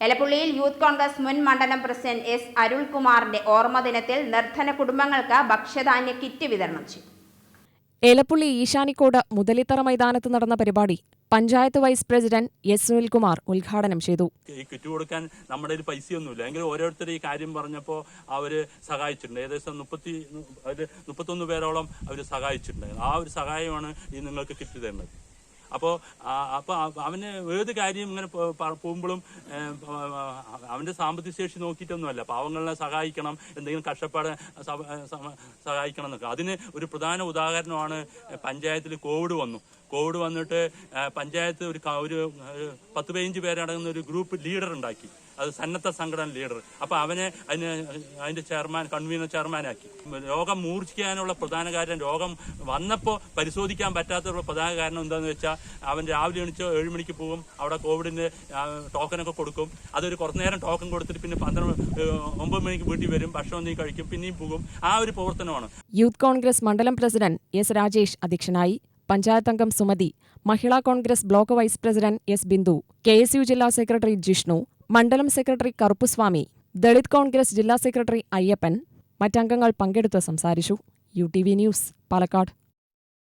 എലപ്പുള്ളിയിൽ youth Congress മുൻ മണ്ഡലം president S അരുൾകുമാറിന്റെ ഓർമ്മദിനത്തിൽ നിർധന കുടുംബങ്ങൾക്ക് ഭക്ഷ്യധാന്യ കിറ്റ് വിതരണം ചെയ്തു. എലപ്പുള്ളി ഈശാനിക്കോട് മുതലിത്തറ മൈതാനത്ത് നടന്ന പരിപാടി panchayat vice president S Sunilkumar ഉദ്ഘാടനം ചെയ്തു. ഈ കിറ്റ് കൊടുക്കാൻ നമ്മുടെ ഒരു പൈസയൊന്നുമില്ല, എങ്കിലും ഓരോരുത്തർ ഈ കാര്യം പറഞ്ഞപ്പോൾ അവര് സഹായിച്ചിട്ടുണ്ട്. ഏകദേശം 31 പേരോളം അവർ സഹായിച്ചിട്ടുണ്ട്. ആ ഒരു സഹായമാണ് ഈ നിങ്ങൾക്ക് കിറ്റ് തരുന്നത്. അപ്പോൾ അവന് ഏത് കാര്യം ഇങ്ങനെ പോകുമ്പോഴും അവൻ്റെ സാമ്പത്തിക ശേഷി നോക്കിയിട്ടൊന്നുമല്ല, പാവങ്ങളെ സഹായിക്കണം, എന്തെങ്കിലും കഷ്ടപ്പാട് സഹായിക്കണം എന്നൊക്കെ. അതിന് ഒരു പ്രധാന ഉദാഹരണമാണ് പഞ്ചായത്തിൽ കോവിഡ് വന്നിട്ട് പഞ്ചായത്ത് ഒരു 10-15 പേരടങ്ങുന്ന ഒരു ഗ്രൂപ്പ് ലീഡർ ഉണ്ടാക്കി. അത് സന്നദ്ധ സംഘടന ലീഡർ. അപ്പോൾ അതിൻ്റെ കൺവീനർ ചെയർമാനാക്കി. രോഗം മൂർച്ഛിക്കാനുള്ള പ്രധാന കാരണം, രോഗം വന്നപ്പോൾ പരിശോധിക്കാൻ പറ്റാത്തുള്ള പ്രധാന കാരണം എന്താണെന്ന് വെച്ചാൽ അവൻ രാവിലെ എണിച്ച് 7 മണിക്ക് പോകും, അവിടെ കോവിഡിൻ്റെ ടോക്കനൊക്കെ കൊടുക്കും. അതൊരു കുറച്ച് നേരം ടോക്കൺ കൊടുത്തിട്ട് പിന്നെ 9 മണിക്ക് വീട്ടിൽ വരും, ഭക്ഷണം നീ കഴിക്കും, പിന്നെയും പോകും. ആ ഒരു പ്രവർത്തനമാണ്. യൂത്ത് കോൺഗ്രസ് മണ്ഡലം പ്രസിഡന്റ് എസ് രാജേഷ് അധ്യക്ഷനായി. പഞ്ചായത്ത് അംഗം Sumathi, Mahila Congress block vice president S Bindu, KSU ജില്ലാ സെക്രട്ടറി ജിഷ്ണു, മണ്ഡലം സെക്രട്ടറി കറുപ്പുസ്വാമി, ദളിത് കോൺഗ്രസ് ജില്ലാ സെക്രട്ടറി അയ്യപ്പൻ മറ്റംഗങ്ങൾ പങ്കെടുത്ത് സംസാരിച്ചു. UTV news, Palakkad.